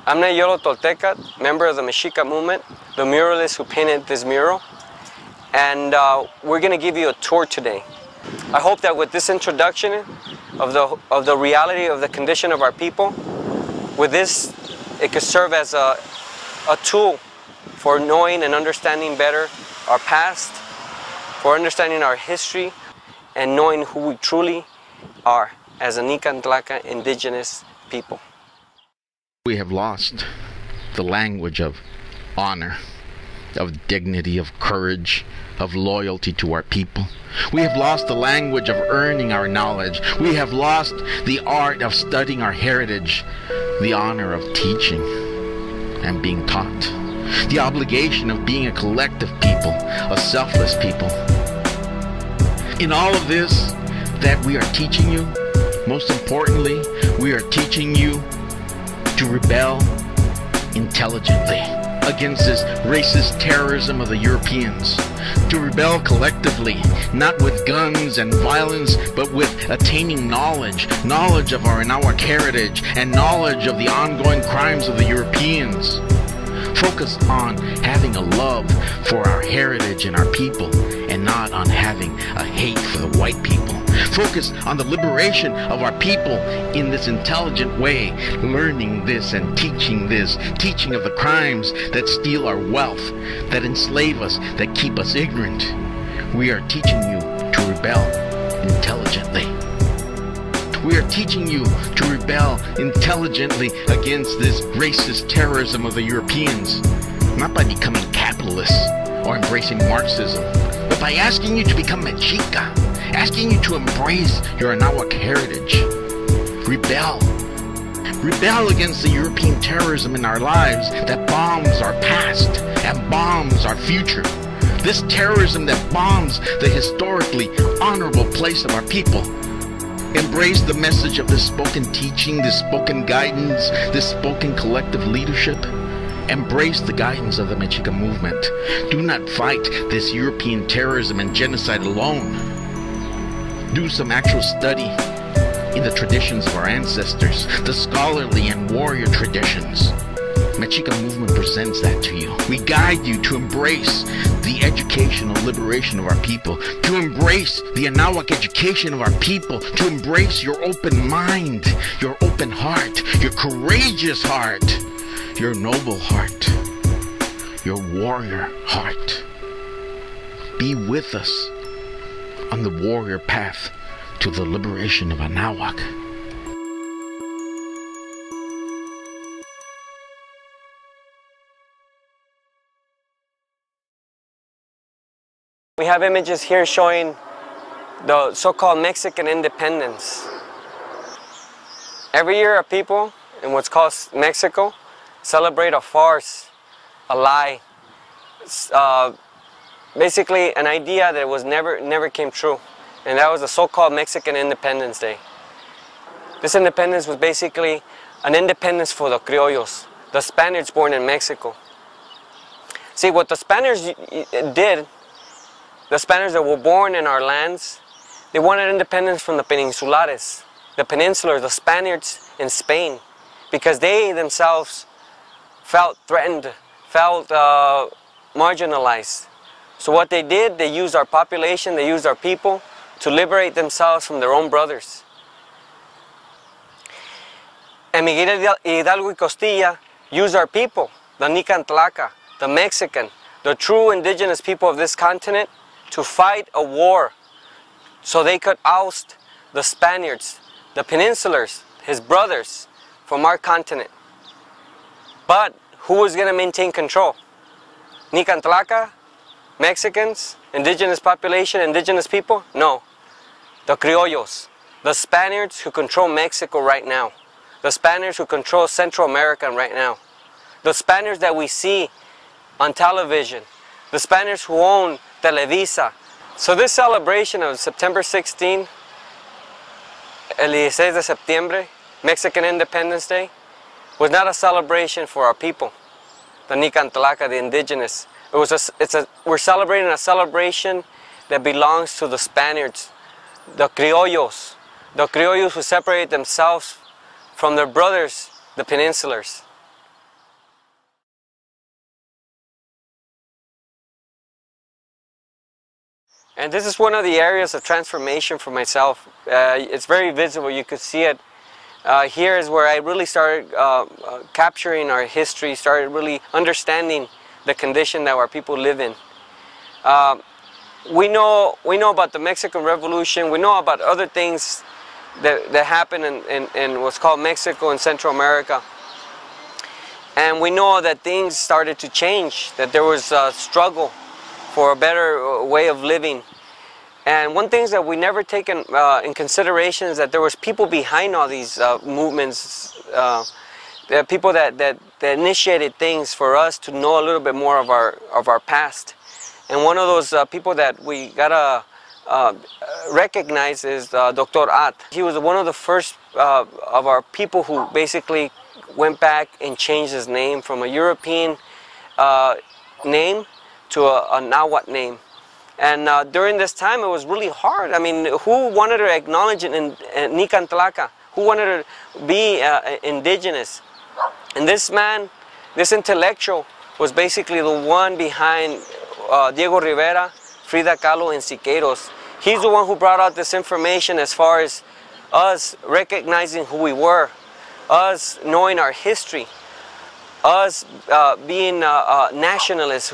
I'm Nayolo Tolteca, member of the Mexica movement, the muralist who painted this mural, and we're going to give you a tour today. I hope that with this introduction of the reality of the condition of our people, with this, it could serve as a tool for knowing and understanding better our past, for understanding our history, and knowing who we truly are as a Nicantlaca indigenous people. We have lost the language of honor, of dignity, of courage, of loyalty to our people. We have lost the language of earning our knowledge. We have lost the art of studying our heritage, the honor of teaching and being taught, the obligation of being a collective people, a selfless people. In all of this that we are teaching you, most importantly, we are teaching you to rebel intelligently against this racist terrorism of the Europeans, to rebel collectively, not with guns and violence, but with attaining knowledge of our Anahuac heritage and knowledge of the ongoing crimes of the Europeans. Focus on having a love for our heritage and our people, and not on having a hate for the white people. Focus on the liberation of our people in this intelligent way, learning this and teaching this, teaching of the crimes that steal our wealth, that enslave us, that keep us ignorant. We are teaching you to rebel intelligently. We are teaching you to rebel intelligently against this racist terrorism of the Europeans, not by becoming capitalists or embracing Marxism, but by asking you to become Mexica, asking you to embrace your Anahuac heritage. Rebel. Rebel against the European terrorism in our lives that bombs our past and bombs our future. This terrorism that bombs the historically honorable place of our people. Embrace the message of this spoken teaching, this spoken guidance, this spoken collective leadership. Embrace the guidance of the Mexica movement. Do not fight this European terrorism and genocide alone. Do some actual study in the traditions of our ancestors, the scholarly and warrior traditions. Mexica movement presents that to you. We guide you to embrace the educational liberation of our people, to embrace the Anahuac education of our people, to embrace your open mind, your open heart, your courageous heart, your noble heart, your warrior heart. Be with us on the warrior path to the liberation of Anahuac. We have images here showing the so-called Mexican independence. Every year our people in what's called Mexico celebrate a farce, a lie, basically an idea that was never came true, and that was the so-called Mexican Independence Day. This independence was basically an independence for the criollos, the Spaniards born in Mexico. See, what the Spaniards did, the Spaniards that were born in our lands, they wanted independence from the peninsulares, the peninsulars, the Spaniards in Spain, because they themselves felt threatened, felt marginalized. So what they did, they used our population, they used our people to liberate themselves from their own brothers. And Miguel Hidalgo y Costilla used our people, the Nicantlaca, the Mexican, the true indigenous people of this continent, to fight a war so they could oust the Spaniards, the peninsulars, his brothers, from our continent. But who was going to maintain control? Nicantlaca, Mexicans, indigenous population, indigenous people? No. The criollos, the Spaniards who control Mexico right now, the Spaniards who control Central America right now, the Spaniards that we see on television, the Spaniards who own Televisa. So this celebration of September 16, el 16 de septiembre, Mexican Independence Day, was not a celebration for our people, the Nicantlaca, the indigenous. We're celebrating a celebration that belongs to the Spaniards, the criollos who separate themselves from their brothers, the peninsulars. And this is one of the areas of transformation for myself. It's very visible, you could see it. Here is where I really started capturing our history, started really understanding the condition that our people live in. We know about the Mexican Revolution, we know about other things that happened in what's called Mexico and Central America. And we know that things started to change, that there was a struggle for a better way of living. And one thing that we never taken in consideration is that there was people behind all these movements, the people that initiated things for us to know a little bit more of our past. And one of those people that we gotta recognize is Dr. At. He was one of the first of our people who basically went back and changed his name from a European name to a Nahuatl name. And during this time it was really hard. I mean, who wanted to acknowledge it in Nican Tlaca? Who wanted to be indigenous? And this man, this intellectual, was basically the one behind Diego Rivera, Frida Kahlo, and Siqueiros. He's the one who brought out this information as far as us recognizing who we were, us knowing our history, us being nationalists,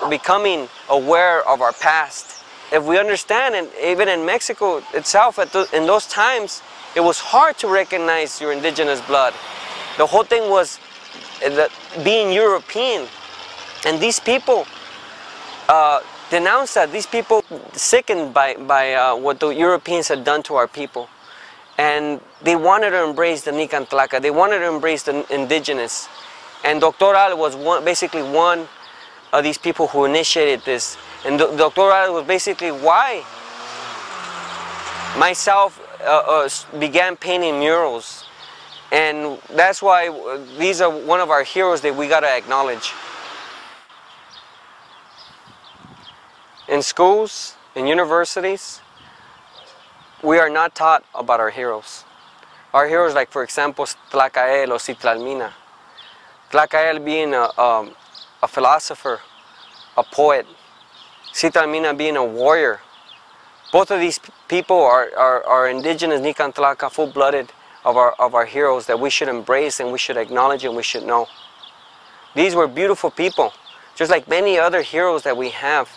becoming aware of our past. If we understand, and even in Mexico itself, in those times, it was hard to recognize your indigenous blood. The whole thing was being European. And these people denounced that. These people sickened by what the Europeans had done to our people. And they wanted to embrace the Nican Tlaca. They wanted to embrace the indigenous. And Dr. Al was basically one of these people who initiated this. And Dr. Al was basically why myself began painting murals. And that's why these are one of our heroes that we gotta acknowledge. In schools, in universities, we are not taught about our heroes. Our heroes, like for example, Tlacael or Citlalmina. Tlacael being a philosopher, a poet. Citlalmina being a warrior. Both of these people are indigenous Nican Tlaca, full-blooded of our heroes that we should embrace and we should acknowledge and we should know. These were beautiful people, just like many other heroes that we have.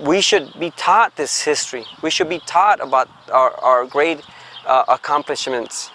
We should be taught this history. We should be taught about our great accomplishments.